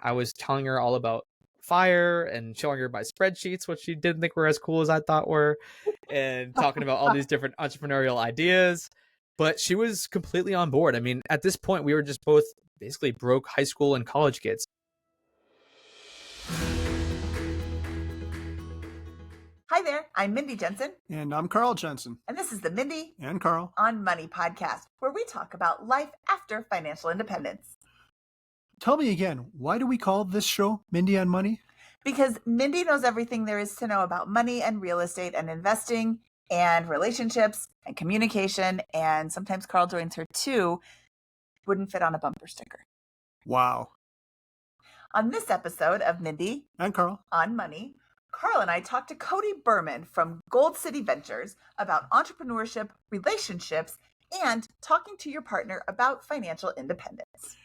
I was telling her all about FIRE and showing her my spreadsheets, which she didn't think were as cool as I thought were, and talking about all these different entrepreneurial ideas. But she was completely on board. I mean, at this point, we were just both basically broke high school and college kids. Hi there, I'm Mindy Jensen. And I'm Carl Jensen. And this is the Mindy And Carl on Money podcast, where we talk about life after financial independence. Tell me again, why do we call this show Mindy on Money? Because Mindy knows everything there is to know about money and real estate and investing and relationships and communication. And sometimes Carl joins her too. Wouldn't fit on a bumper sticker. Wow. On this episode of Mindy And Carl on Money, Carl and I talked to Cody Berman from Gold City Ventures about entrepreneurship, relationships, and talking to your partner about financial independence.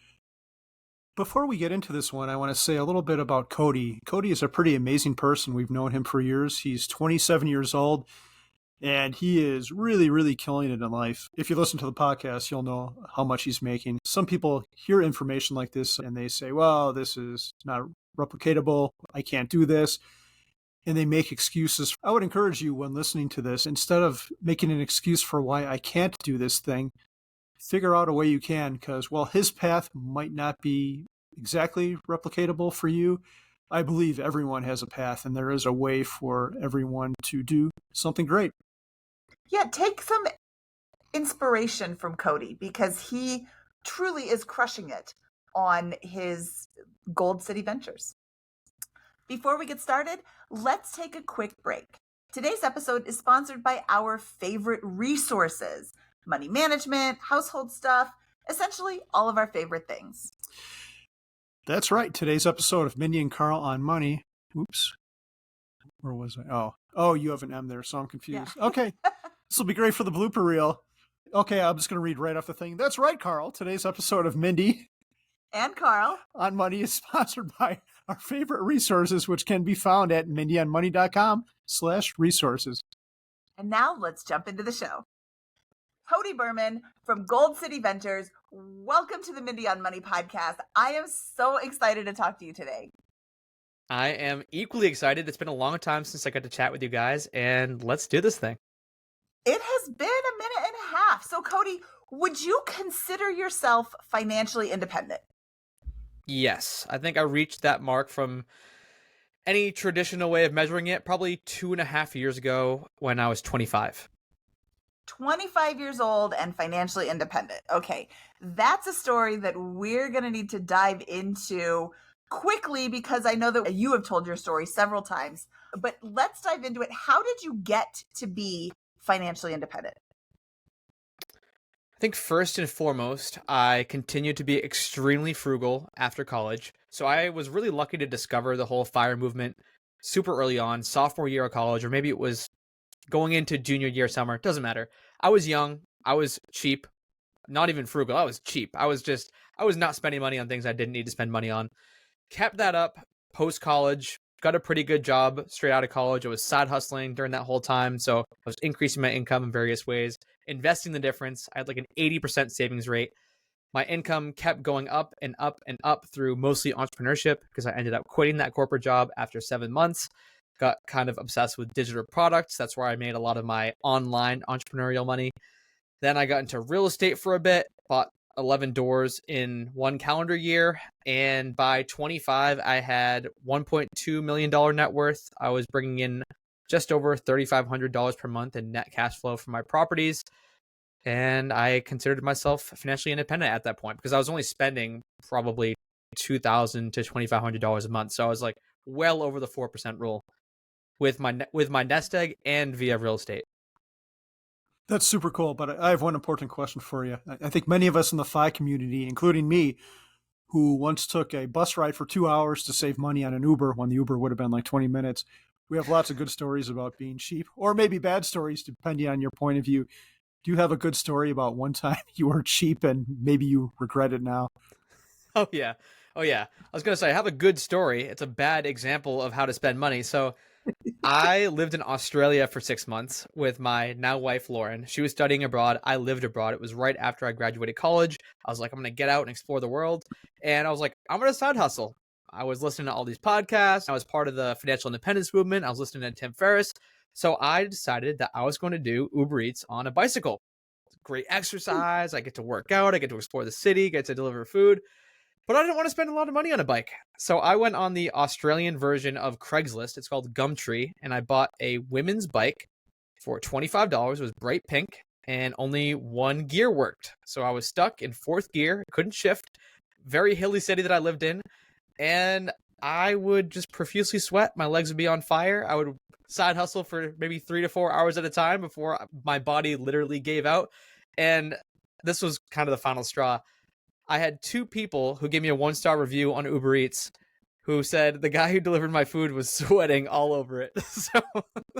Before we get into this one, I want to say a little bit about Cody. Cody is a pretty amazing person. We've known him for years. He's 27 years old, and he is really, really killing it in life. If you listen to the podcast, you'll know how much he's making. Some people hear information like this, and they say, well, this is not replicatable. I can't do this. And they make excuses. I would encourage you when listening to this, instead of making an excuse for why I can't do this thing, figure out a way you can, because while his path might not be exactly replicatable for you, I believe everyone has a path and there is a way for everyone to do something great. Yeah, take some inspiration from Cody because he truly is crushing it on his Gold City Ventures. Before we get started, let's take a quick break. Today's episode is sponsored by our favorite resources: money management, household stuff, essentially all of our favorite things. That's right. Today's episode of Mindy and Carl on Money. Oops. Where was I? Oh, you have an M there, so I'm confused. Yeah. Okay. This will be great for the blooper reel. Okay, I'm just going to read right off the thing. That's right, Carl. Today's episode of Mindy and Carl on Money is sponsored by our favorite resources, which can be found at mindyonmoney.com/resources. And now let's jump into the show. Cody Berman from Gold City Ventures, welcome to the Mindy on Money podcast. I am so excited to talk to you today. I am equally excited. It's been a long time since I got to chat with you guys, and let's do this thing. It has been a minute and a half. So, Cody, would you consider yourself financially independent? Yes, I think I reached that mark from any traditional way of measuring it probably 2.5 years ago when I was 25. 25 years old and financially independent. Okay, that's a story that we're going to need to dive into quickly because I know that you have told your story several times. But let's dive into it. How did you get to be financially independent? I think first and foremost, I continued to be extremely frugal after college. So I was really lucky to discover the whole FIRE movement super early on, sophomore year of college, or maybe it was going into junior year summer. Doesn't matter. I was young. I was cheap. Not even frugal. I was cheap. I was not spending money on things I didn't need to spend money on. Kept that up post-college. Got a pretty good job straight out of college. I was side hustling during that whole time. So I was increasing my income in various ways, investing the difference. I had like an 80% savings rate. My income kept going up and up and up through mostly entrepreneurship because I ended up quitting that corporate job after 7 months. Got kind of obsessed with digital products. That's where I made a lot of my online entrepreneurial money. Then I got into real estate for a bit, bought 11 doors in 1 calendar year. And by 25, I had $1.2 million net worth. I was bringing in just over $3,500 per month in net cash flow from my properties. And I considered myself financially independent at that point because I was only spending probably $2,000 to $2,500 a month. So I was like well over the 4% rule with my nest egg and via real estate. That's super cool, but I have one important question for you. I think many of us in the FI community, including me, who once took a bus ride for 2 hours to save money on an Uber when the Uber would have been like 20 minutes. We have lots of good stories about being cheap, or maybe bad stories, depending on your point of view. Do you have a good story about one time you were cheap and maybe you regret it now? Oh, yeah. I was going to say, I have a good story. It's a bad example of how to spend money. So I lived in Australia for 6 months with my now wife, Lauren. She was studying abroad. I lived abroad. It was right after I graduated college. I was like, I'm going to get out and explore the world. And I was like, I'm going to side hustle. I was listening to all these podcasts. I was part of the financial independence movement. I was listening to Tim Ferriss. So I decided that I was going to do Uber Eats on a bicycle. Great exercise. I get to work out. I get to explore the city, get to deliver food. But I didn't want to spend a lot of money on a bike. So I went on the Australian version of Craigslist. It's called Gumtree. And I bought a women's bike for $25. It was bright pink and only one gear worked. So I was stuck in fourth gear, couldn't shift. Very hilly city that I lived in. And I would just profusely sweat. My legs would be on fire. I would side hustle for maybe 3 to 4 hours at a time before my body literally gave out. And this was kind of the final straw. I had 2 people who gave me a 1-star review on Uber Eats who said the guy who delivered my food was sweating all over it. So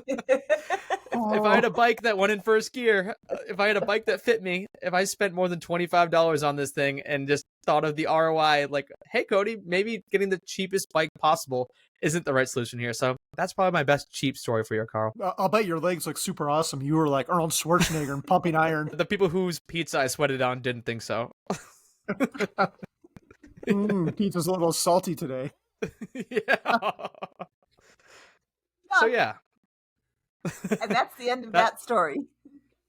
if I had a bike that went in first gear, if I had a bike that fit me, if I spent more than $25 on this thing and just thought of the ROI, like, hey, Cody, maybe getting the cheapest bike possible isn't the right solution here. So that's probably my best cheap story for you, Carl. I'll bet your legs look super awesome. You were like Arnold Schwarzenegger and pumping iron. The people whose pizza I sweated on didn't think so. Pizza's a little salty today. Yeah. So yeah. And that's the end of that story.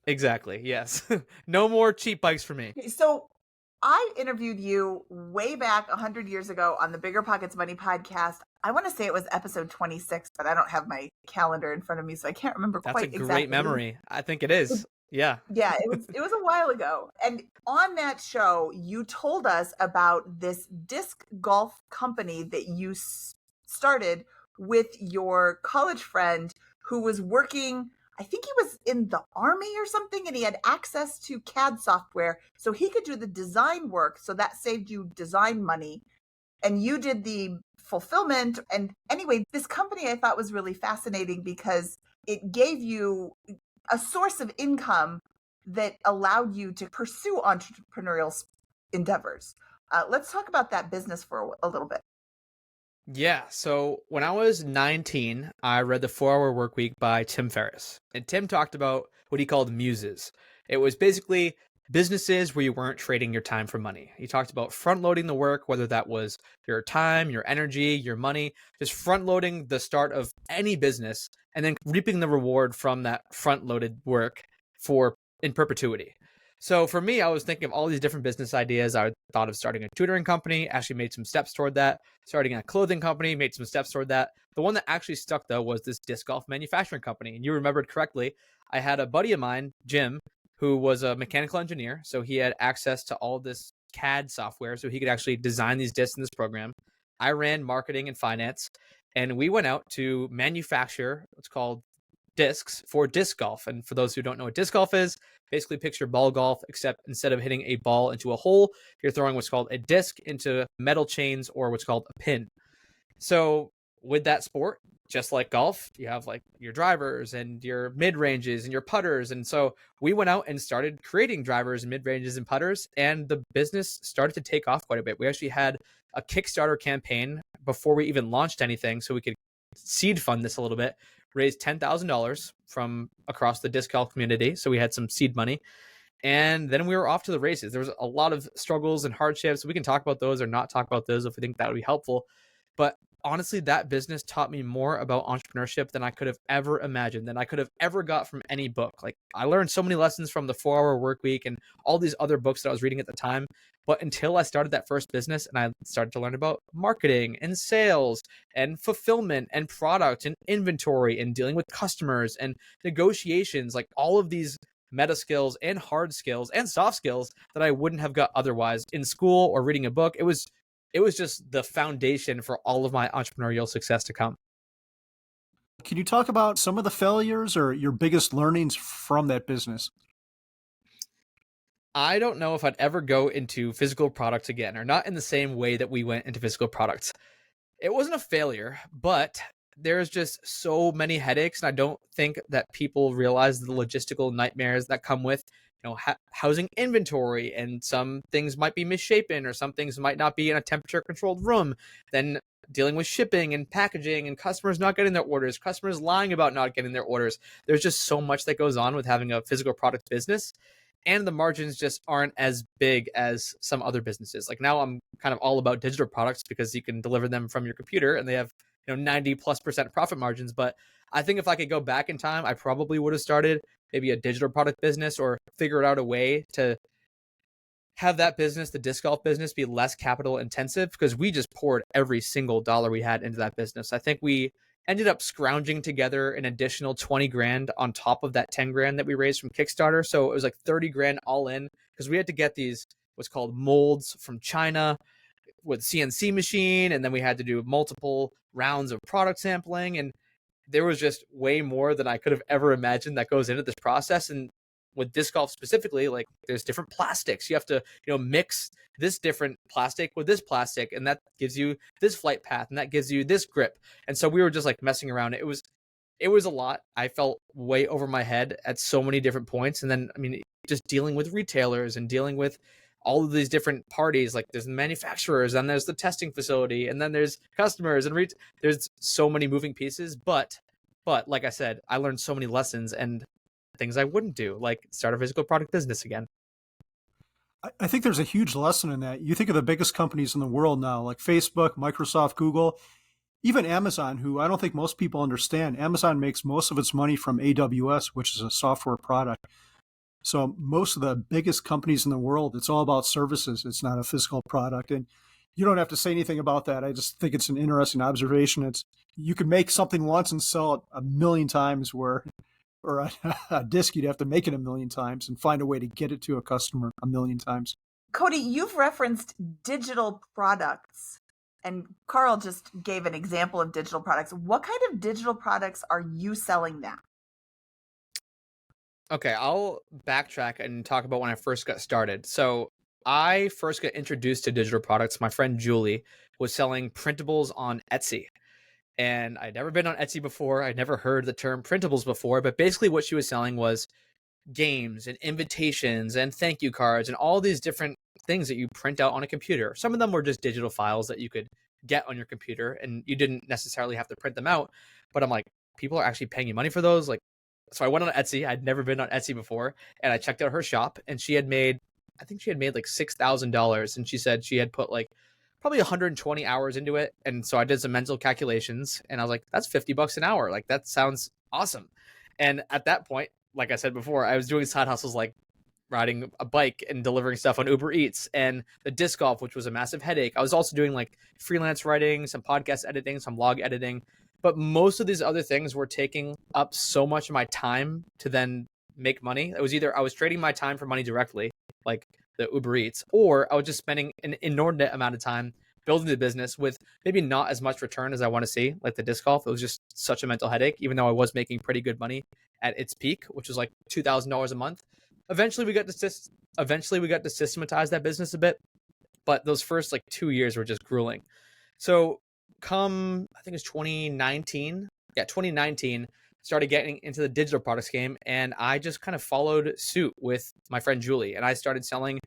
Exactly. Yes. No more cheap bikes for me. So I interviewed you way back 100 years ago on the Bigger Pockets Money podcast. I want to say it was episode 26, but I don't have my calendar in front of me, so I can't remember That's quite a great exactly. memory. I think it is. Yeah. Yeah, it was a while ago. And on that show, you told us about this disc golf company that you started with your college friend who was working, I think he was in the Army or something, and he had access to CAD software so he could do the design work. So that saved you design money. And you did the fulfillment. And anyway, this company I thought was really fascinating because it gave you a source of income that allowed you to pursue entrepreneurial endeavors. Let's talk about that business for a little bit. Yeah. So when I was 19, I read The 4-Hour Workweek by Tim Ferriss. And Tim talked about what he called muses. It was basically businesses where you weren't trading your time for money. He talked about front loading the work, whether that was your time, your energy, your money, just front loading the start of any business and then reaping the reward from that front loaded work in perpetuity. So for me, I was thinking of all these different business ideas. I thought of starting a tutoring company, actually made some steps toward that. Starting a clothing company, made some steps toward that. The one that actually stuck, though, was this disc golf manufacturing company. And you remembered correctly, I had a buddy of mine, Jim, who was a mechanical engineer. So he had access to all this CAD software, so he could actually design these discs in this program. I ran marketing and finance, and we went out to manufacture what's called discs for disc golf. And for those who don't know what disc golf is, basically picture ball golf, except instead of hitting a ball into a hole, you're throwing what's called a disc into metal chains or what's called a pin. So with that sport, just like golf, you have like your drivers and your mid-ranges and your putters. And so we went out and started creating drivers and mid-ranges and putters, and the business started to take off quite a bit. We actually had a Kickstarter campaign before we even launched anything so we could seed fund this a little bit, raised $10,000 from across the disc golf community. So we had some seed money. And then we were off to the races. There was a lot of struggles and hardships. We can talk about those or not talk about those if we think that would be helpful. But honestly, that business taught me more about entrepreneurship than I could have ever imagined, than I could have ever got from any book. Like, I learned so many lessons from the 4-Hour Workweek and all these other books that I was reading at the time. But until I started that first business and I started to learn about marketing and sales and fulfillment and product and inventory and dealing with customers and negotiations, like all of these meta skills and hard skills and soft skills that I wouldn't have got otherwise in school or reading a book, it was just the foundation for all of my entrepreneurial success to come. Can you talk about some of the failures or your biggest learnings from that business? I don't know if I'd ever go into physical products again, or not in the same way that we went into physical products. It wasn't a failure, but there's just so many headaches, and I don't think that people realize the logistical nightmares that come with, housing inventory, and some things might be misshapen or some things might not be in a temperature controlled room. Then dealing with shipping and packaging and customers not getting their orders, customers lying about not getting their orders. There's just so much that goes on with having a physical product business. and the margins just aren't as big as some other businesses. Like now I'm kind of all about digital products because you can deliver them from your computer and they have 90+% profit margins. But I think if I could go back in time, I probably would have started maybe a digital product business or figured out a way to have that business, the disc golf business, be less capital intensive, because we just poured every single dollar we had into that business. I think we ended up scrounging together an additional 20 grand on top of that 10 grand that we raised from Kickstarter. So it was like 30 grand all in, because we had to get these what's called molds from China with CNC machine. And then we had to do multiple rounds of product sampling. And there was just way more than I could have ever imagined that goes into this process. And with disc golf specifically, like there's different plastics. You have to, mix this different plastic with this plastic, and that gives you this flight path, and that gives you this grip. And so we were just like messing around. It was a lot. I felt way over my head at so many different points. And then, just dealing with retailers and dealing with all of these different parties, like there's manufacturers, and there's the testing facility, and then there's customers, and there's so many moving pieces. But like I said, I learned so many lessons and things I wouldn't do, like start a physical product business again. I think there's a huge lesson in that. You think of the biggest companies in the world now, like Facebook, Microsoft, Google, even Amazon, who I don't think most people understand. Amazon makes most of its money from AWS, which is a software product. So most of the biggest companies in the world, it's all about services. It's not a physical product. And you don't have to say anything about that. I just think it's an interesting observation. You can make something once and sell it a million times, or a disc, you'd have to make it a million times and find a way to get it to a customer a million times. Cody, you've referenced digital products, and Carl just gave an example of digital products. What kind of digital products are you selling now? Okay, I'll backtrack and talk about when I first got started. So I first got introduced to digital products. My friend Julie was selling printables on Etsy. And I'd never been on Etsy before. I'd never heard the term printables before, but basically what she was selling was games and invitations and thank you cards and all these different things that you print out on a computer. Some of them were just digital files that you could get on your computer and you didn't necessarily have to print them out. But I'm like, people are actually paying you money for those? Like, so I went on Etsy. I'd never been on Etsy before, and I checked out her shop, and I think she had made like $6,000, and she said she had put like probably 120 hours into it. And so I did some mental calculations, and I was like, that's $50 an hour. Like, that sounds awesome. And at that point, like I said before, I was doing side hustles like riding a bike and delivering stuff on Uber Eats and the disc golf, which was a massive headache. I was also doing like freelance writing, some podcast editing, some blog editing. But most of these other things were taking up so much of my time to then make money. It was either I was trading my time for money directly, like the Uber Eats, or I was just spending an inordinate amount of time building the business with maybe not as much return as I want to see, like the disc golf. It was just such a mental headache, even though I was making pretty good money at its peak, which was like $2,000 a month. Eventually we got to systematize that business a bit, but those first like 2 years were just grueling. So come, I think it's 2019. Yeah, 2019, started getting into the digital products game, and I just kind of followed suit with my friend Julie, and I started selling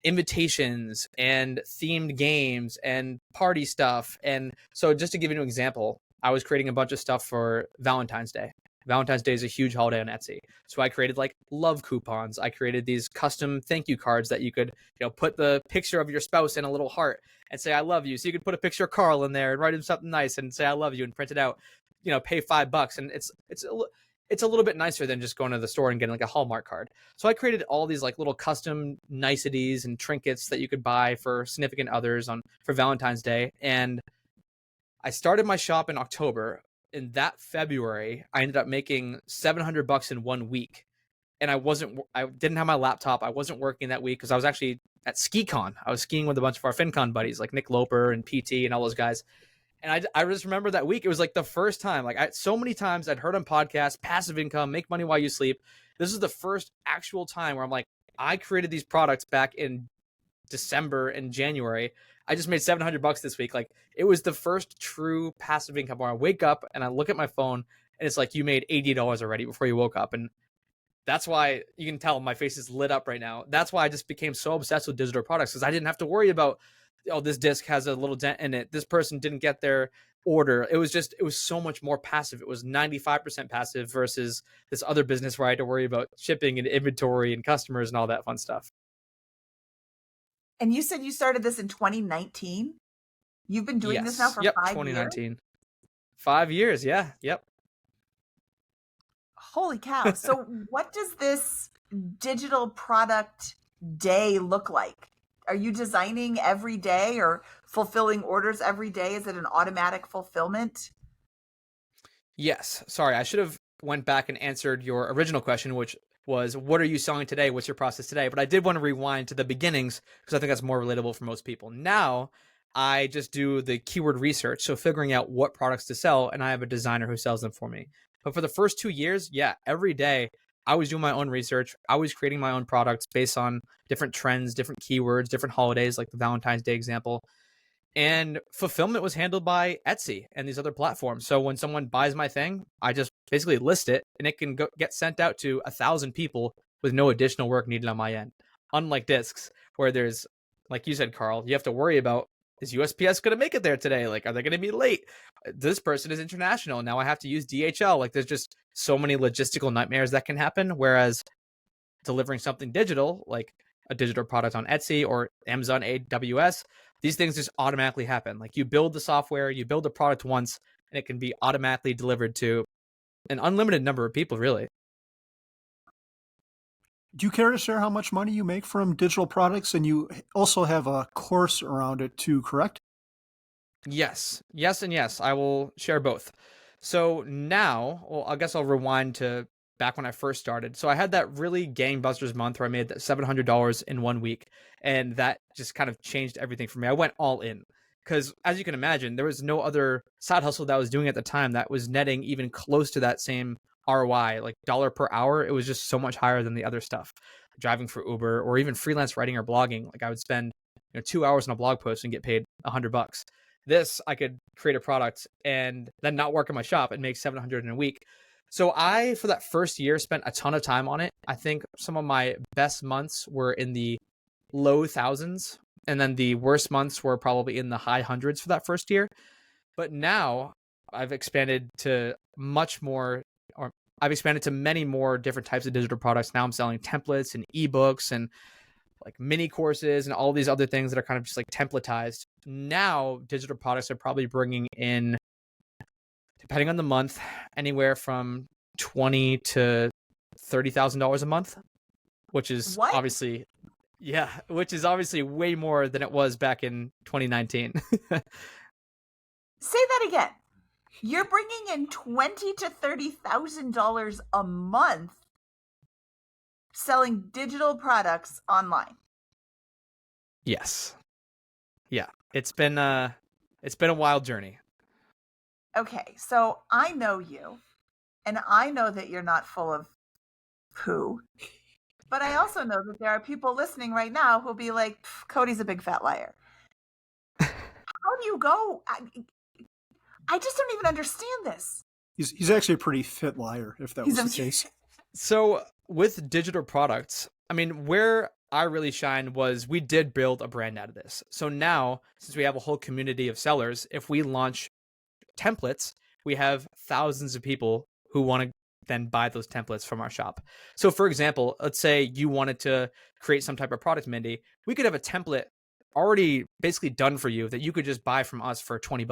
invitations and themed games and party stuff. And so just to give you an example, I was creating a bunch of stuff for Valentine's Day. Valentine's Day is a huge holiday on Etsy. So I created like love coupons. I created these custom thank you cards that you could, put the picture of your spouse in a little heart and say, I love you. So you could put a picture of Carl in there and write him something nice and say, I love you, and print it out, pay $5. And it's a little bit nicer than just going to the store and getting like a Hallmark card. So I created all these like little custom niceties and trinkets that you could buy for significant others for Valentine's Day. And I started my shop in October. In that February, I ended up making $700 in 1 week. And I didn't have my laptop. I wasn't working that week because I was actually at SkiCon. I was skiing with a bunch of our FinCon buddies like Nick Loper and PT and all those guys. And I just remember that week. It was like the first time, like so many times I'd heard on podcasts, passive income, make money while you sleep. This is the first actual time where I'm like, I created these products back in December and January. I just made $700 this week. Like, it was the first true passive income where I wake up and I look at my phone and it's like, you made $80 already before you woke up. And that's why you can tell my face is lit up right now. That's why I just became so obsessed with digital products, because I didn't have to worry about oh, this disc has a little dent in it. This person didn't get their order. It was so much more passive. It was 95% passive versus this other business where I had to worry about shipping and inventory and customers and all that fun stuff. And you said you started this in 2019? You've been doing this now Yes. for Yep. 5 years? 2019. 5 years. Yeah. Yep. Holy cow. So what does this digital product day look like? Are you designing every day or fulfilling orders every day? Is it an automatic fulfillment? Yes. Sorry, I should have went back and answered your original question, which was, what are you selling today? What's your process today? But I did want to rewind to the beginnings because I think that's more relatable for most people. Now, I just do the keyword research, so figuring out what products to sell, and I have a designer who sells them for me. But for the first 2 years, yeah, every day I was doing my own research. I was creating my own products based on different trends, different keywords, different holidays, like the Valentine's Day example. And fulfillment was handled by Etsy and these other platforms. So when someone buys my thing, I just basically list it and it can get sent out to 1,000 people with no additional work needed on my end. Unlike discs, where there's, like you said, Carl, you have to worry about, is USPS going to make it there today? Like, are they going to be late? This person is international. Now I have to use DHL. Like, there's just so many logistical nightmares that can happen. Whereas delivering something digital, like a digital product on Etsy or Amazon AWS, these things just automatically happen. Like, you build the software, you build the product once, and it can be automatically delivered to an unlimited number of people, really. Do you care to share how much money you make from digital products? And you also have a course around it too, correct? Yes, yes, and yes. I will share both. So now, well, I guess I'll rewind to back when I first started. So I had that really gangbusters month where I made that $700 in 1 week, and that just kind of changed everything for me. I went all in because, as you can imagine, there was no other side hustle that I was doing at the time that was netting even close to that same ROI, like dollar per hour. It was just so much higher than the other stuff. Driving for Uber or even freelance writing or blogging, like I would spend 2 hours on a blog post and get paid $100. This, I could create a product and then not work in my shop and make 700 in a week. So I, for that first year, spent a ton of time on it. I think some of my best months were in the low thousands, and then the worst months were probably in the high hundreds for that first year. But now I've expanded to much more, or I've expanded to many more different types of digital products. Now I'm selling templates and ebooks and like mini courses and all these other things that are kind of just like templatized. Now digital products are probably bringing in, depending on the month, anywhere from $20,000 to $30,000 a month, which is What? obviously, yeah, which is obviously way more than it was back in 2019. Say that again. You're bringing in $20,000 to $30,000 a month selling digital products online. Yes. Yeah. It's been a wild journey. Okay, so I know you, and I know that you're not full of poo. But I also know that there are people listening right now who'll be like, Cody's a big fat liar. How do you go? I just don't even understand this. He's actually a pretty fit liar, if that was the case. So with digital products, I mean, where I really shined was we did build a brand out of this. So now, since we have a whole community of sellers, if we launch templates, we have thousands of people who want to then buy those templates from our shop. So for example, let's say you wanted to create some type of product, Mindy, we could have a template already basically done for you that you could just buy from us for $20.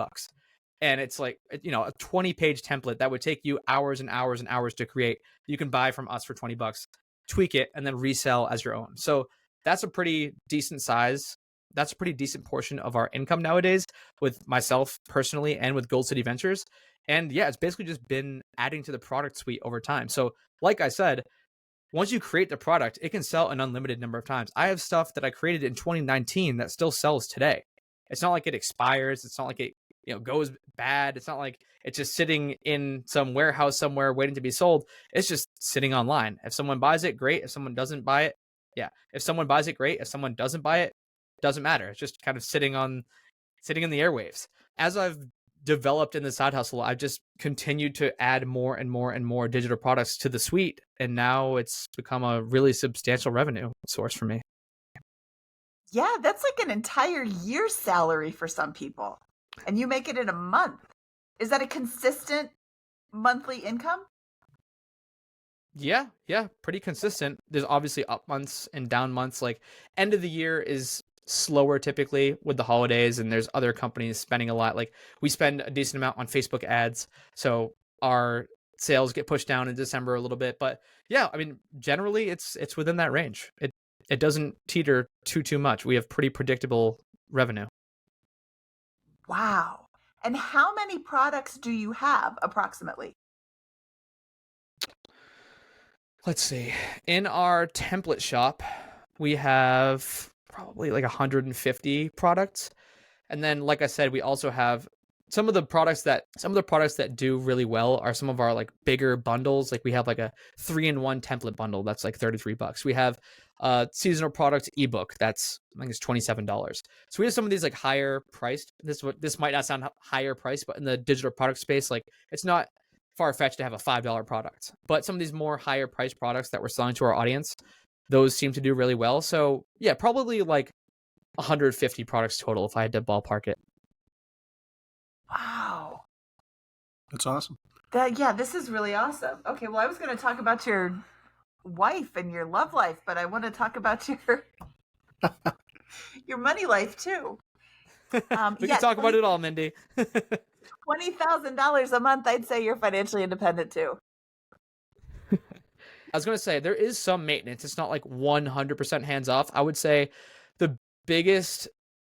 And it's like, a 20-page template that would take you hours and hours and hours to create. You can buy from us for $20, tweak it, and then resell as your own. So that's a pretty decent size. That's a pretty decent portion of our income nowadays with myself personally and with Gold City Ventures. And yeah, it's basically just been adding to the product suite over time. So like I said, once you create the product, it can sell an unlimited number of times. I have stuff that I created in 2019 that still sells today. It's not like it expires. It's not like it goes bad. It's not like it's just sitting in some warehouse somewhere waiting to be sold. It's just sitting online. If someone buys it, great. If someone doesn't buy it, yeah. If someone buys it, great. If someone doesn't buy it, doesn't matter. It's just kind of sitting in the airwaves. As I've developed in the side hustle, I've just continued to add more and more and more digital products to the suite. And now it's become a really substantial revenue source for me. Yeah, that's like an entire year's salary for some people. And you make it in a month. Is that a consistent monthly income? Yeah, yeah, pretty consistent. There's obviously up months and down months. Like end of the year is slower typically with the holidays, and there's other companies spending a lot. Like we spend a decent amount on Facebook ads, so our sales get pushed down in December a little bit. But yeah, I mean, generally it's within that range. It doesn't teeter too much. We have pretty predictable revenue. Wow. And how many products do you have approximately? Let's see. In our template shop, we have probably like 150 products. And then like I said, we also have some of the products that do really well are some of our like bigger bundles. Like we have like a 3-in-1 template bundle that's like $33. We have a seasonal product ebook that's I think it's $27. So we have some of these like higher priced. This might not sound higher priced, but in the digital product space, like it's not far-fetched to have a $5 product. But some of these more higher priced products that we're selling to our audience, those seem to do really well. So yeah, probably like 150 products total if I had to ballpark it. Wow. That's awesome. Yeah, this is really awesome. Okay, well, I was going to talk about your wife and your love life, but I want to talk about your money life too. We can talk about it all, Mindy. $20,000 a month, I'd say you're financially independent too. I was going to say, there is some maintenance. It's not like 100% hands off. I would say the biggest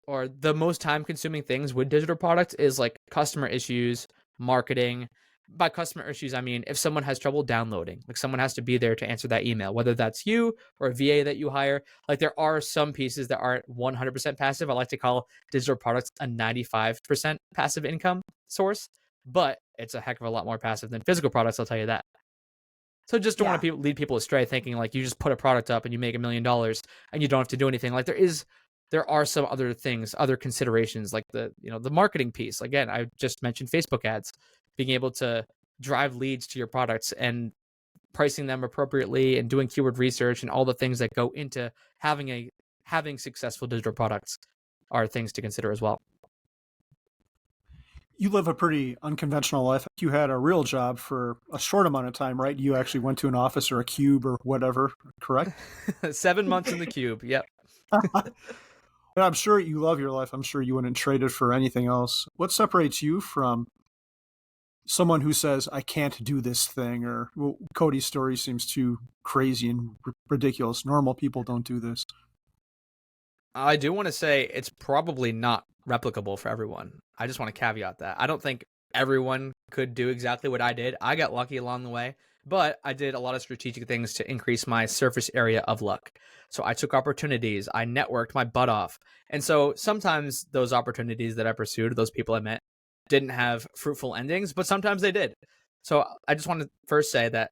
or the most time consuming things with digital products is like customer issues, marketing. By customer issues, I mean if someone has trouble downloading, like someone has to be there to answer that email, whether that's you or a VA that you hire. Like there are some pieces that aren't 100% passive. I like to call digital products a 95% passive income source, but it's a heck of a lot more passive than physical products, I'll tell you that. So just don't want to lead people astray thinking like you just put a product up and you make $1 million and you don't have to do anything. Like there are some other things, other considerations, like the marketing piece. Again, I just mentioned Facebook ads, being able to drive leads to your products and pricing them appropriately and doing keyword research and all the things that go into having successful digital products are things to consider as well. You live a pretty unconventional life. You had a real job for a short amount of time, right? You actually went to an office or a cube or whatever, correct? 7 months in the cube. Yep. I'm sure you love your life. I'm sure you wouldn't trade it for anything else. What separates you from someone who says, I can't do this thing, or well, Cody's story seems too crazy and ridiculous. Normal people don't do this. I do want to say it's probably not replicable for everyone. I just want to caveat that. I don't think everyone could do exactly what I did. I got lucky along the way, but I did a lot of strategic things to increase my surface area of luck. So I took opportunities, I networked my butt off. And so sometimes those opportunities that I pursued, those people I met, didn't have fruitful endings, but sometimes they did. So I just want to first say that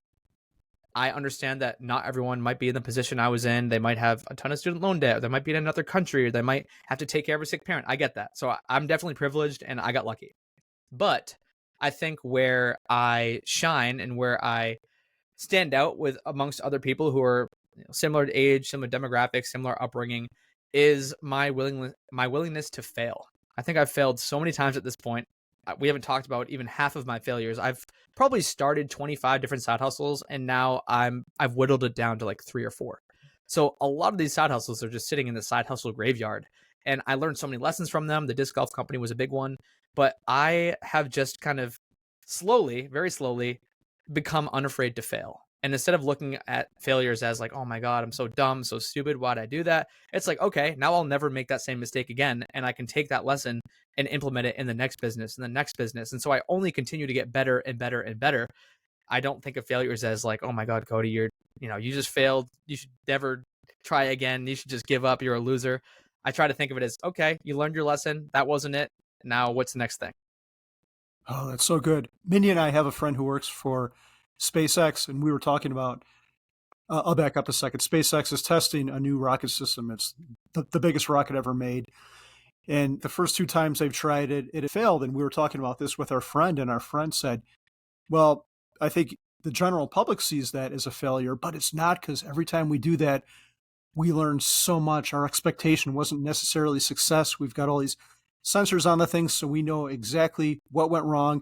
I understand that not everyone might be in the position I was in. They might have a ton of student loan debt. Or they might be in another country, or they might have to take care of a sick parent. I get that. So I'm definitely privileged and I got lucky. But I think where I shine and where I stand out with amongst other people who are similar to age, similar demographics, similar upbringing is my willingness to fail. I think I've failed so many times at this point. We haven't talked about even half of my failures. I've probably started 25 different side hustles, and now I've whittled it down to like 3 or 4. So a lot of these side hustles are just sitting in the side hustle graveyard, and I learned so many lessons from them. The disc golf company was a big one, but I have just kind of slowly, very slowly, become unafraid to fail. And instead of looking at failures as like, oh my God, I'm so dumb, so stupid, why'd I do that? It's like, okay, now I'll never make that same mistake again. And I can take that lesson and implement it in the next business and the next business. And so I only continue to get better and better and better. I don't think of failures as like, oh my God, Cody, you just failed. You should never try again. You should just give up. You're a loser. I try to think of it as, okay, you learned your lesson. That wasn't it. Now what's the next thing? Oh, that's so good. Mindy and I have a friend who works for SpaceX, and we were talking about, I'll back up a second. SpaceX is testing a new rocket system. It's the biggest rocket ever made. And the first 2 times they've tried it, it failed. And we were talking about this with our friend, and our friend said, well, I think the general public sees that as a failure, but it's not, because every time we do that, we learned so much. Our expectation wasn't necessarily success. We've got all these sensors on the things, so we know exactly what went wrong.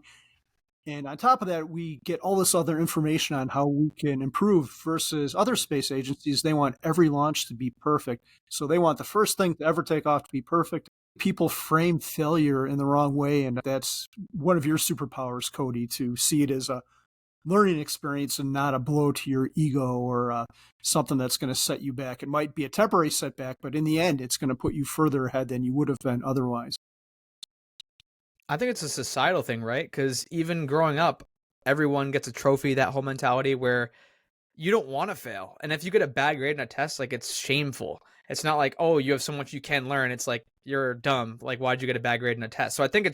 And on top of that, we get all this other information on how we can improve versus other space agencies. They want every launch to be perfect. So they want the first thing to ever take off to be perfect. People frame failure in the wrong way. And that's one of your superpowers, Cody, to see it as a learning experience and not a blow to your ego or something that's going to set you back. It might be a temporary setback, but in the end, it's going to put you further ahead than you would have been otherwise. I think it's a societal thing, right? Because even growing up, everyone gets a trophy, that whole mentality where you don't want to fail. And if you get a bad grade in a test, like it's shameful. It's not like, oh, you have so much you can learn. It's like you're dumb. Like, why'd you get a bad grade in a test? So I think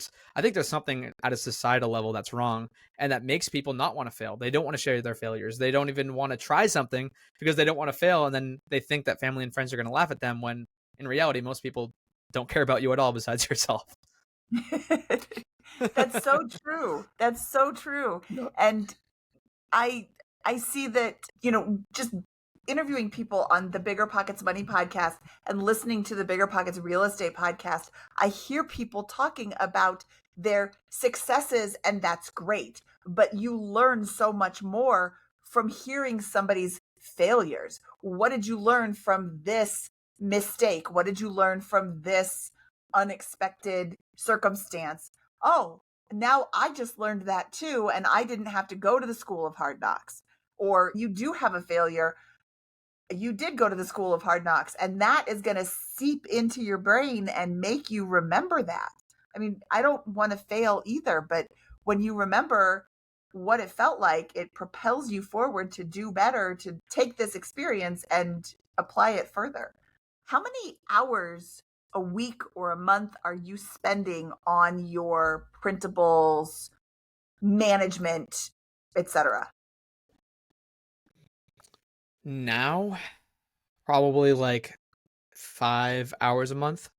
there's something at a societal level that's wrong, and that makes people not want to fail. They don't want to share their failures. They don't even want to try something because they don't want to fail. And then they think that family and friends are going to laugh at them when in reality, most people don't care about you at all besides yourself. That's so true. That's so true. And I see that, just interviewing people on the Bigger Pockets Money podcast and listening to the Bigger Pockets Real Estate podcast, I hear people talking about their successes, and that's great. But you learn so much more from hearing somebody's failures. What did you learn from this mistake? What did you learn from this unexpected circumstance? Oh, now I just learned that too, and I didn't have to go to the school of hard knocks. Or you do have a failure, you did go to the school of hard knocks, and that is going to seep into your brain and make you remember that. I mean, I don't want to fail either, but when you remember what it felt like, it propels you forward to do better, to take this experience and apply it further. How many hours a week or a month are you spending on your printables, management, etc.? Now, probably like 5 hours a month,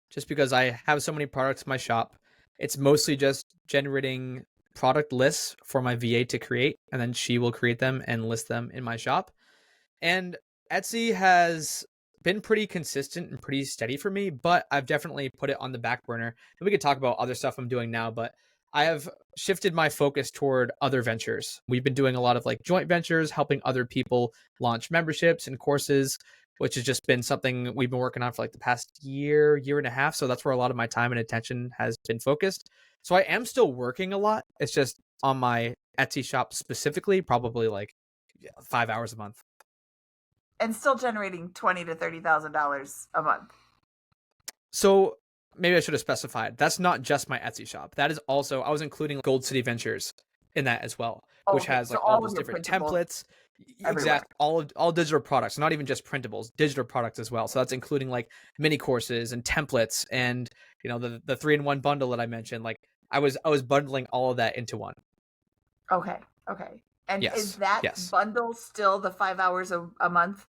just because I have so many products in my shop. It's mostly just generating product lists for my VA to create, and then she will create them and list them in my shop. And Etsy has been pretty consistent and pretty steady for me, but I've definitely put it on the back burner. And we could talk about other stuff I'm doing now, but I have shifted my focus toward other ventures. We've been doing a lot of like joint ventures, helping other people launch memberships and courses, which has just been something we've been working on for like the past year and a half. So that's where a lot of my time and attention has been focused. So I am still working a lot. It's just on my Etsy shop specifically, probably like 5 hours a month. And still generating $20,000 to $30,000 a month. So maybe I should have specified. That's not just my Etsy shop. That is also, I was including Gold City Ventures in that as well, which has like all those different templates. Exactly. All digital products, not even just printables, digital products as well. So that's including like mini courses and templates and, the 3-in-1 bundle that I mentioned. Like I was bundling all of that into one. Okay. And yes. Is that bundle still the 5 hours a month?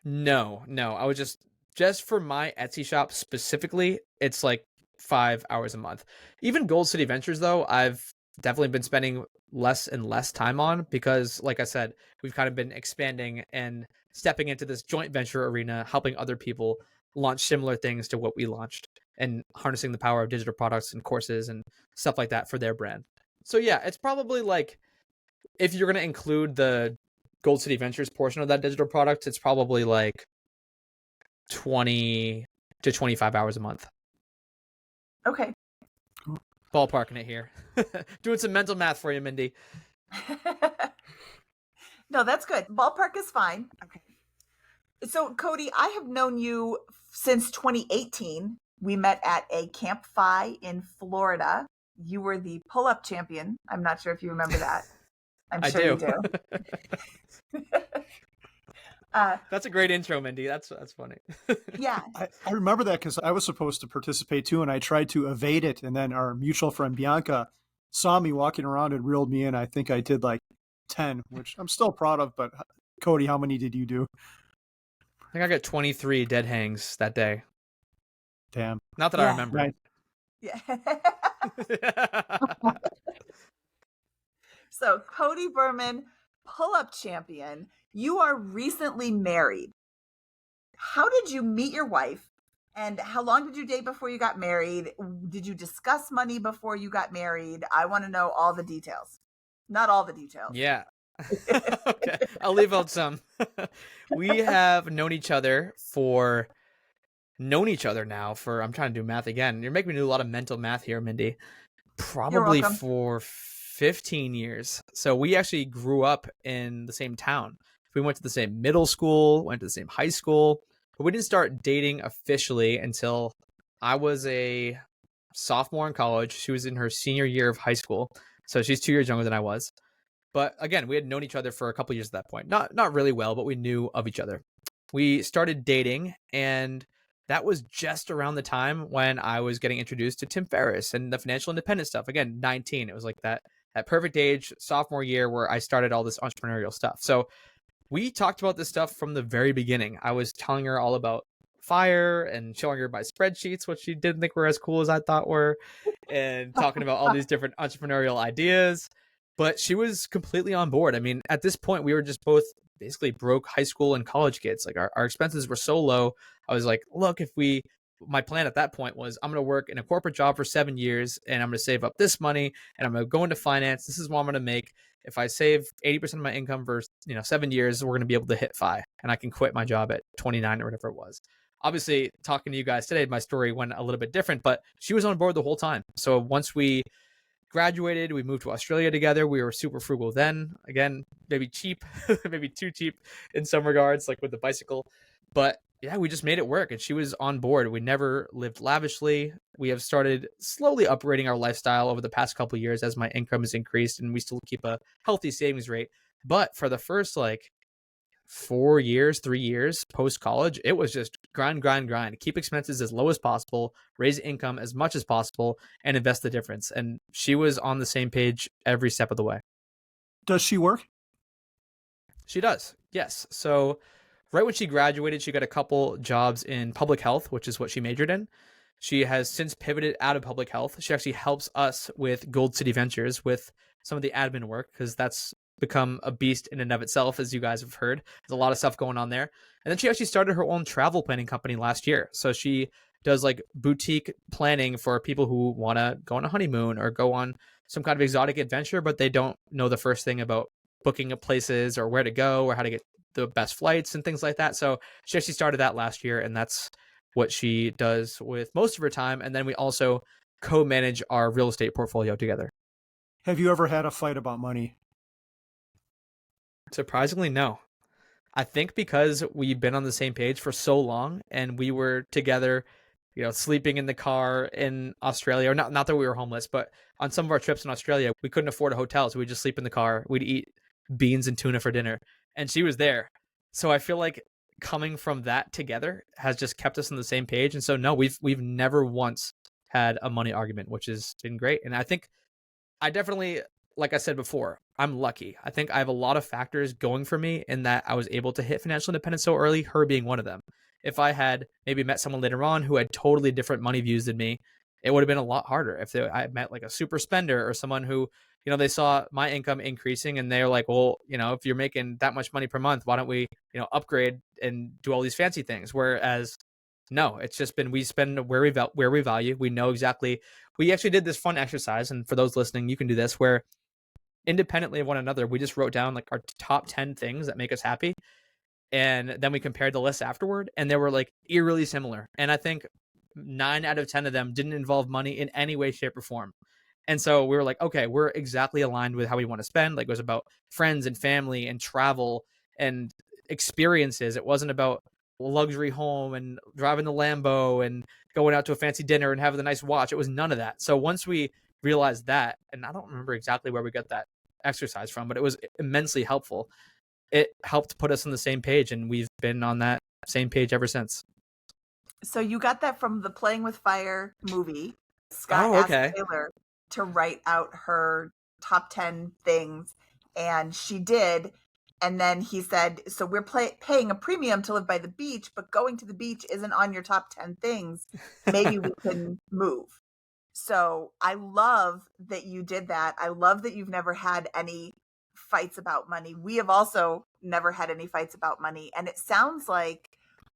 No. I was just for my Etsy shop specifically, it's like 5 hours a month. Even Gold City Ventures, though, I've definitely been spending less and less time on because, like I said, we've kind of been expanding and stepping into this joint venture arena, helping other people launch similar things to what we launched and harnessing the power of digital products and courses and stuff like that for their brand. So yeah, it's probably like, if you're going to include the Gold City Ventures portion of that digital product, it's probably like 20 to 25 hours a month. Okay. Ballparking it here. Doing some mental math for you, Mindy. No, that's good. Ballpark is fine. Okay. So, Cody, I have known you since 2018. We met at a Camp Fi in Florida. You were the pull-up champion. I'm not sure if you remember that. I'm sure you do. That's a great intro, Mindy. That's funny. Yeah. I remember that because I was supposed to participate too, and I tried to evade it. And then our mutual friend Bianca saw me walking around and reeled me in. I think I did like 10, which I'm still proud of. But Cody, how many did you do? I think I got 23 dead hangs that day. Damn. Not that I remember. Right. Yeah. So, Cody Berman, pull-up champion. You are recently married. how did you meet your wife? And how long did you date before you got married? Did you discuss money before you got married? I want to know all the details. Not all the details. Yeah. Okay. I'll leave out some. We have known each other now for, I'm trying to do math again. You're making me do a lot of mental math here, Mindy. You're Probably welcome. for 15 years. So we actually grew up in the same town. We went to the same middle school, went to the same high school, but we didn't start dating officially until I was a sophomore in college. She was in her senior year of high school. So she's 2 years younger than I was. But again, we had known each other for a couple years at that point. Not really well, but we knew of each other. We started dating, and that was just around the time when I was getting introduced to Tim Ferriss and the financial independence stuff. Again, 19. It was like that perfect age, sophomore year, where I started all this entrepreneurial stuff. So we talked about this stuff from the very beginning. I was telling her all about FIRE and showing her my spreadsheets, which she didn't think were as cool as I thought were, and talking about all these different entrepreneurial ideas. But she was completely on board. I mean, at this point, we were just both basically broke high school and college kids. Like our expenses were so low. I was like, look, my plan at that point was I'm going to work in a corporate job for 7 years and I'm going to save up this money and I'm going to go into finance. This is what I'm going to make. If I save 80% of my income for 7 years, we're going to be able to hit FI and I can quit my job at 29 or whatever it was. Obviously, talking to you guys today, my story went a little bit different, but she was on board the whole time. So once we graduated, we moved to Australia together. We were super frugal then. Again, maybe cheap, maybe too cheap in some regards, like with the bicycle. But yeah, we just made it work and she was on board. We never lived lavishly. We have started slowly upgrading our lifestyle over the past couple of years as my income has increased and we still keep a healthy savings rate. But for the first 3 years post college, it was just grind, keep expenses as low as possible, raise income as much as possible, and invest the difference. And she was on the same page every step of the way. Does she work? She does, yes. So right when she graduated, she got a couple jobs in public health, which is what she majored in. She has since pivoted out of public health. She actually helps us with Gold City Ventures with some of the admin work because that's become a beast in and of itself, as you guys have heard. There's a lot of stuff going on there. And then she actually started her own travel planning company last year. So she does boutique planning for people who want to go on a honeymoon or go on some kind of exotic adventure, but they don't know the first thing about booking places or where to go or how to get the best flights and things like that. So she actually started that last year, and that's what she does with most of her time. And then we also co-manage our real estate portfolio together. Have you ever had a fight about money? Surprisingly, no. I think because we've been on the same page for so long and we were together, sleeping in the car in Australia, or not that we were homeless, but on some of our trips in Australia, we couldn't afford a hotel. So we'd just sleep in the car. We'd eat beans and tuna for dinner and she was there. So I feel like coming from that together has just kept us on the same page. And so, no, we've never once had a money argument, which has been great. And I think I definitely, like I said before, I'm lucky. I think I have a lot of factors going for me in that I was able to hit financial independence so early, her being one of them. If I had maybe met someone later on who had totally different money views than me, it would have been a lot harder. If I met a super spender or someone who, they saw my income increasing and they're like, well, if you're making that much money per month, why don't we, upgrade and do all these fancy things? Whereas no, it's just been, we spend where we value. We know exactly. We actually did this fun exercise. And for those listening, you can do this where independently of one another, we just wrote down our top 10 things that make us happy. And then we compared the list afterward and they were eerily similar. And I think 9 out of 10 of them didn't involve money in any way, shape, or form. And so we were like, okay, we're exactly aligned with how we want to spend. It was about friends and family and travel and experiences. It wasn't about a luxury home and driving the Lambo and going out to a fancy dinner and having a nice watch. It was none of that. So once we realized that, and I don't remember exactly where we got that exercise from, but it was immensely helpful. It helped put us on the same page, and we've been on that same page ever since. So you got that from the Playing with Fire movie. Scott asked Taylor to write out her top 10 things, and she did. And then he said, so we're paying a premium to live by the beach, but going to the beach isn't on your top 10 things. Maybe we can move. So I love that you did that. I love that you've never had any fights about money. We have also never had any fights about money. And it sounds like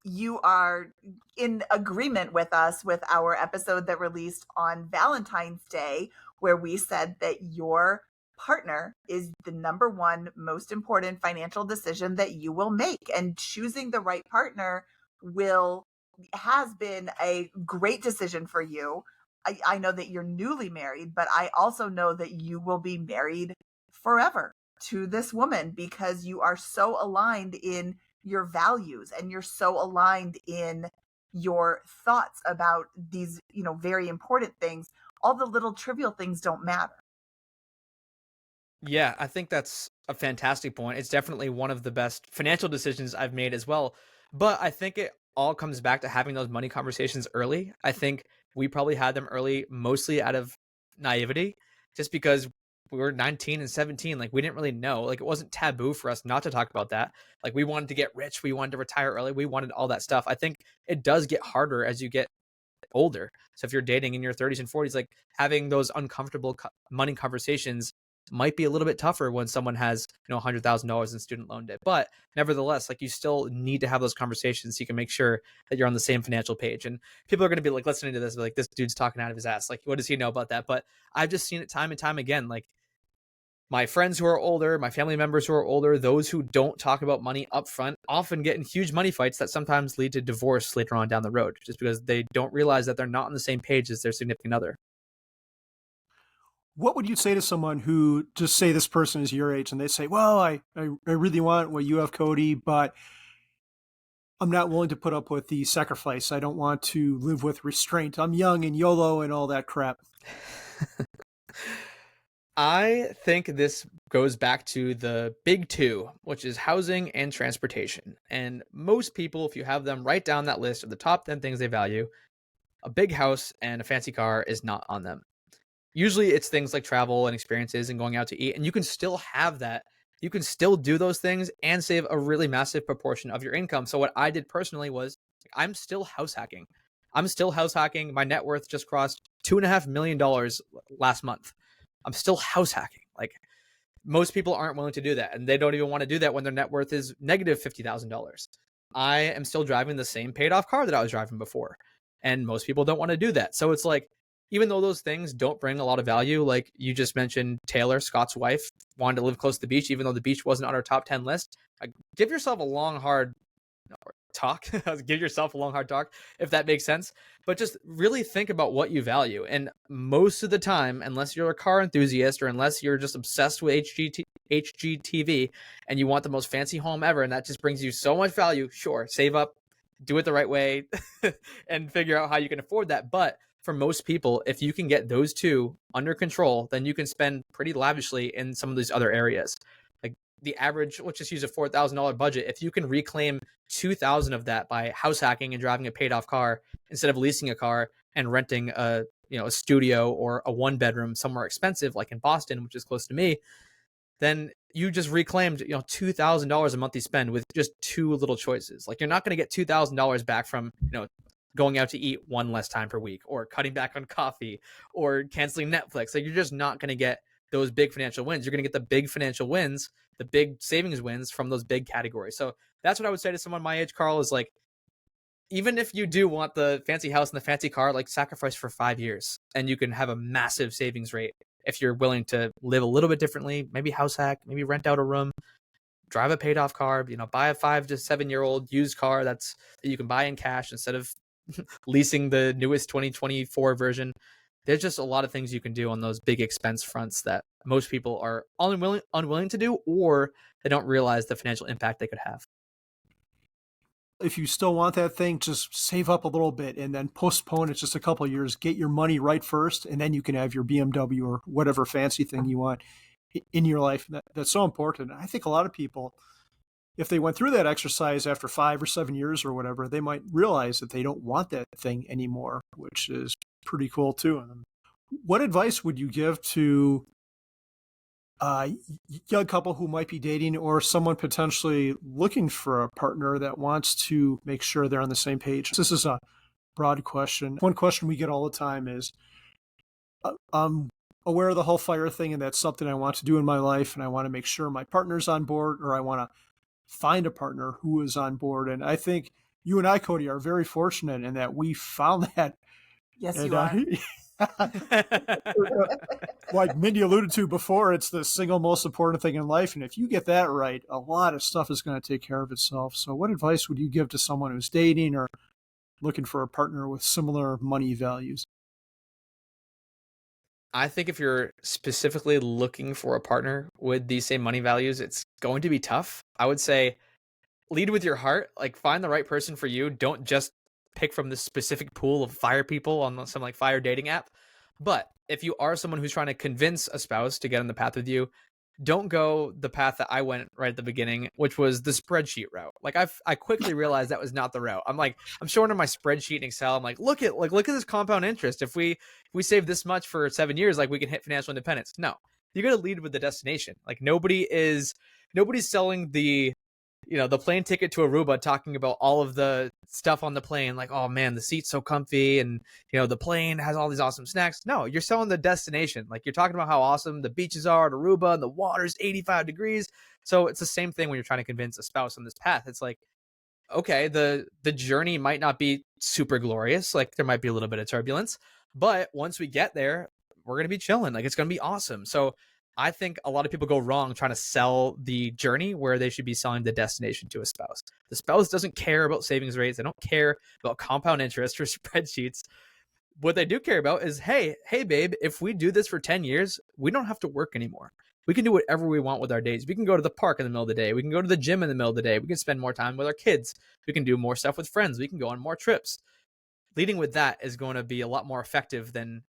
you are in agreement with us with our episode that released on Valentine's Day, where we said that your partner is the number one most important financial decision that you will make. And choosing the right partner will has been a great decision for you. I know that you're newly married, but I also know that you will be married forever to this woman because you are so aligned in your values and you're so aligned in your thoughts about these, very important things. All the little trivial things don't matter. Yeah, I think that's a fantastic point. It's definitely one of the best financial decisions I've made as well. But I think it all comes back to having those money conversations early. I think we probably had them early mostly out of naivety, just because we were 19 and 17. Like, we didn't really know. Like, it wasn't taboo for us not to talk about that. Like, we wanted to get rich, we wanted to retire early, we wanted all that stuff. I think it does get harder as you get older. So if you're dating in your 30s and 40s, like, having those uncomfortable money conversations might be a little bit tougher when someone has, $100,000 in student loan debt. But nevertheless, like, you still need to have those conversations so you can make sure that you're on the same financial page. And people are going to be like listening to this, like, this dude's talking out of his ass. Like, what does he know about that? But I've just seen it time and time again. Like, my friends who are older, my family members who are older, those who don't talk about money up front often get in huge money fights that sometimes lead to divorce later on down the road, just because they don't realize that they're not on the same page as their significant other. What would you say to someone who, just say this person is your age and they say, well, I really want what you have, Cody, but I'm not willing to put up with the sacrifice. I don't want to live with restraint. I'm young and YOLO and all that crap. I think this goes back to the big two, which is housing and transportation. And most people, if you have them write down that list of the top 10 things they value, a big house and a fancy car is not on them. Usually it's things like travel and experiences and going out to eat, and you can still have that. You can still do those things and save a really massive proportion of your income. So what I did personally was, I'm still house hacking. I'm still house hacking. My net worth just crossed $2.5 million last month. I'm still house hacking. Like, most people aren't willing to do that, and they don't even want to do that when their net worth is negative $50,000. I am still driving the same paid off car that I was driving before, and most people don't want to do that. So it's like, even though those things don't bring a lot of value, like you just mentioned, Taylor, Scott's wife, wanted to live close to the beach, even though the beach wasn't on her top 10 list. Give yourself a long, hard talk. Give yourself a long, hard talk, if that makes sense. But just really think about what you value. And most of the time, unless you're a car enthusiast or unless you're just obsessed with HGTV and you want the most fancy home ever, and that just brings you so much value, sure, save up, do it the right way, and figure out how you can afford that. But for most people, if you can get those two under control, then you can spend pretty lavishly in some of these other areas. Like, the average, let's just use a $4,000 budget. If you can reclaim 2,000 of that by house hacking and driving a paid off car instead of leasing a car and renting a studio or a one bedroom somewhere expensive like in Boston, which is close to me, then you just reclaimed $2,000 a monthly spend with just two little choices. Like, you're not going to get $2,000 back from going out to eat one less time per week, or cutting back on coffee, or canceling Netflix. Like, you're just not going to get those big financial wins. You're going to get the big financial wins, the big savings wins from those big categories. So that's what I would say to someone my age, Carl, is like, even if you do want the fancy house and the fancy car, like, sacrifice for 5 years and you can have a massive savings rate if you're willing to live a little bit differently, maybe house hack, maybe rent out a room, drive a paid off car, buy a 5 to 7 year old used car that you can buy in cash instead of leasing the newest 2024 version. There's just a lot of things you can do on those big expense fronts that most people are unwilling to do, or they don't realize the financial impact they could have. If you still want that thing, just save up a little bit and then postpone it just a couple of years. Get your money right first, and then you can have your BMW or whatever fancy thing you want in your life. That's so important. I think a lot of people, if they went through that exercise after 5 or 7 years or whatever, they might realize that they don't want that thing anymore, which is pretty cool too. What advice would you give to a young couple who might be dating, or someone potentially looking for a partner that wants to make sure they're on the same page? This is a broad question. One question we get all the time is, I'm aware of the whole fire thing, and that's something I want to do in my life, and I want to make sure my partner's on board, or I want to find a partner who is on board. And I think you and I, Cody, are very fortunate in that we found that. Yes, And, you are. like Mindy alluded to before, it's the single most important thing in life. And if you get that right, a lot of stuff is going to take care of itself. So what advice would you give to someone who's dating or looking for a partner with similar money values? I think if you're specifically looking for a partner with these same money values, it's going to be tough. I would say lead with your heart, like find the right person for you. Don't just pick from this specific pool of fire people on some like fire dating app. But if you are someone who's trying to convince a spouse to get on the path with you, don't go the path that I went right at the beginning, which was the spreadsheet route. Like I quickly realized that was not the route. I'm showing her my spreadsheet in Excel. I'm like, look at this compound interest. If we save this much for 7 years, like we can hit financial independence. No, you got to lead with the destination. Like nobody's selling the plane ticket to Aruba talking about all of the stuff on the plane, like, oh man, the seat's so comfy and the plane has all these awesome snacks. No, you're selling the destination. Like you're talking about how awesome the beaches are at Aruba and the water's 85 degrees. So it's the same thing when you're trying to convince a spouse on this path. It's like, okay, the journey might not be super glorious. Like there might be a little bit of turbulence, but once we get there, we're going to be chilling. Like it's going to be awesome. So I think a lot of people go wrong trying to sell the journey where they should be selling the destination to a spouse. The spouse doesn't care about savings rates. They don't care about compound interest or spreadsheets. What they do care about is, hey, babe, if we do this for 10 years, we don't have to work anymore. We can do whatever we want with our days. We can go to the park in the middle of the day. We can go to the gym in the middle of the day. We can spend more time with our kids. We can do more stuff with friends. We can go on more trips. Leading with that is going to be a lot more effective than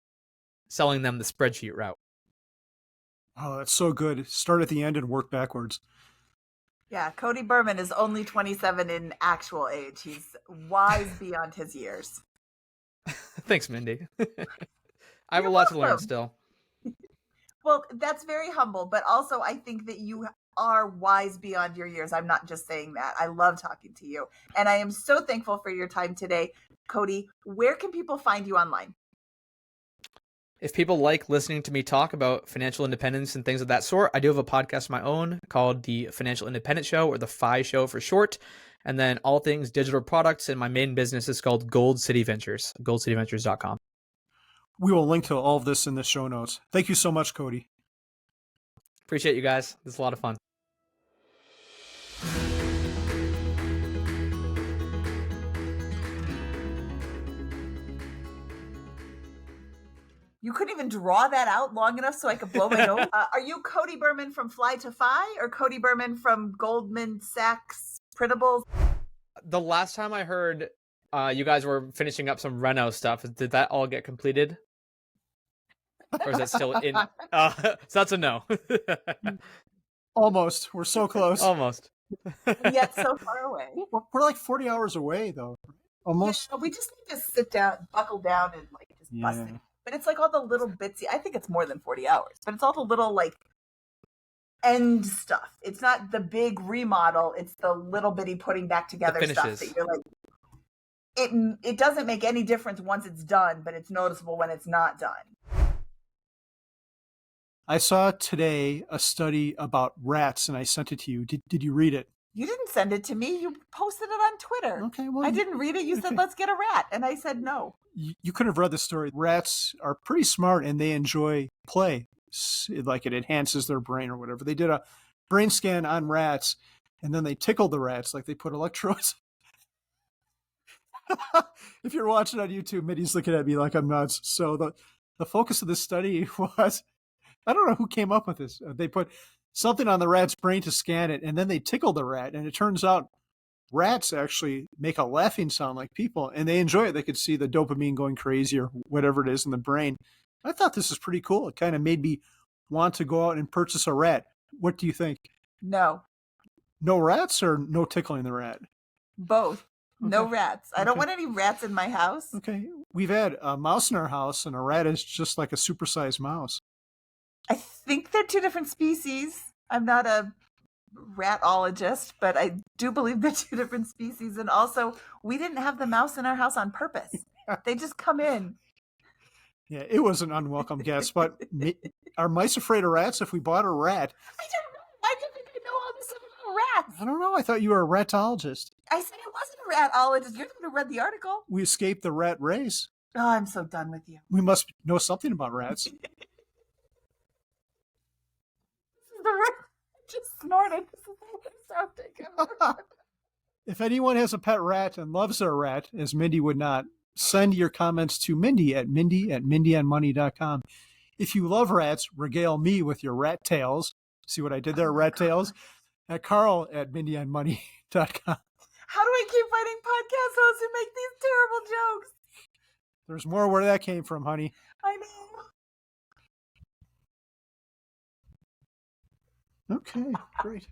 selling them the spreadsheet route. Oh, that's so good. Start at the end and work backwards. Yeah, Cody Berman is only 27 in actual age. He's wise beyond his years. Thanks, Mindy. I have a lot to learn still. Well, that's very humble, but also I think that you are wise beyond your years. I'm not just saying that. I love talking to you. And I am so thankful for your time today. Cody, where can people find you online? If people like listening to me talk about financial independence and things of that sort, I do have a podcast of my own called The Financial Independence Show, or the FI Show for short. And then all things digital products. And my main business is called Gold City Ventures, goldcityventures.com. We will link to all of this in the show notes. Thank you so much, Cody. Appreciate you guys. This is a lot of fun. You couldn't even draw that out long enough so I could blow my nose. Are you Cody Berman from Fly to Fi or Cody Berman from Goldman Sachs Printables? The last time I heard you guys were finishing up some Reno stuff, did that all get completed? Or is that still in? So that's a no. Almost. We're so close. Almost. Yet so far away. We're like 40 hours away, though. Almost. Yeah, we just need to sit down, buckle down, and like just bust it. But it's like all the little bitsy. I think it's more than 40 hours, but it's all the little like end stuff. It's not the big remodel. It's the little bitty putting back together stuff that you're like. It doesn't make any difference once it's done, but it's noticeable when it's not done. I saw today a study about rats, and I sent it to you. Did you read it? You didn't send it to me. You posted it on Twitter. Okay, well, I didn't read it. You said, let's get a rat. And I said, no. You could have read the story. Rats are pretty smart, and they enjoy play. Like it enhances their brain or whatever. They did a brain scan on rats, and then they tickled the rats. Like they put electrodes. If you're watching on YouTube, Mitty's looking at me like I'm nuts. So the focus of this study was, I don't know who came up with this. They put something on the rat's brain to scan it, and then they tickle the rat. And it turns out rats actually make a laughing sound like people, and they enjoy it. They could see the dopamine going crazy or whatever it is in the brain. I thought this was pretty cool. It kind of made me want to go out and purchase a rat. What do you think? No. No rats or no tickling the rat? Both. Okay. No rats. I don't want any rats in my house. Okay. We've had a mouse in our house, and a rat is just like a supersized mouse. I think they're two different species. I'm not a ratologist, but I do believe they're two different species. And also, we didn't have the mouse in our house on purpose. They just come in. Yeah, it was an unwelcome guest. But are mice afraid of rats if we bought a rat? I don't know. Why do you think I know all this about rats? I don't know. I thought you were a ratologist. I said it wasn't a ratologist. You're the one who read the article. We escaped the rat race. Oh, I'm so done with you. We must know something about rats. The rat just snorted. This is the worst outtake ever. If anyone has a pet rat and loves their rat, as Mindy would not, send your comments to Mindy at mindyonmoney.com. If you love rats, regale me with your rat tales. See what I did there, rat tales? At Carl at mindyonmoney.com. How do I keep finding podcast hosts who make these terrible jokes? There's more where that came from, honey. I know. Okay, great.